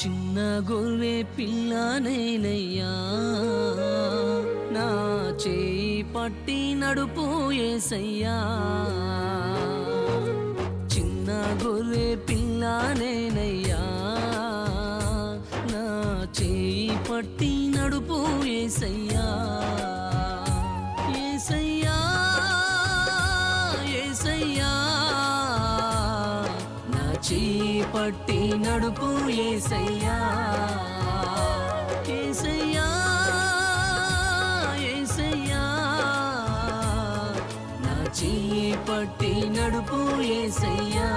చిన్న గొర్రె పిల్లనేనయ్యా, నా చేయి పట్టి నడుపు యేసయ్యా. చిన్న గొర్రె పిల్లనేనయ్యా, నా చేయి పట్టి నడుపు యేసయ్యా. యేసయ్యా యేసయ్యా, నా చేయి పట్టి నడుపు యేసయ్యా. యేసయ్యా యేసయ్యా, నా చేయి పట్టి నడుపు యేసయ్యా.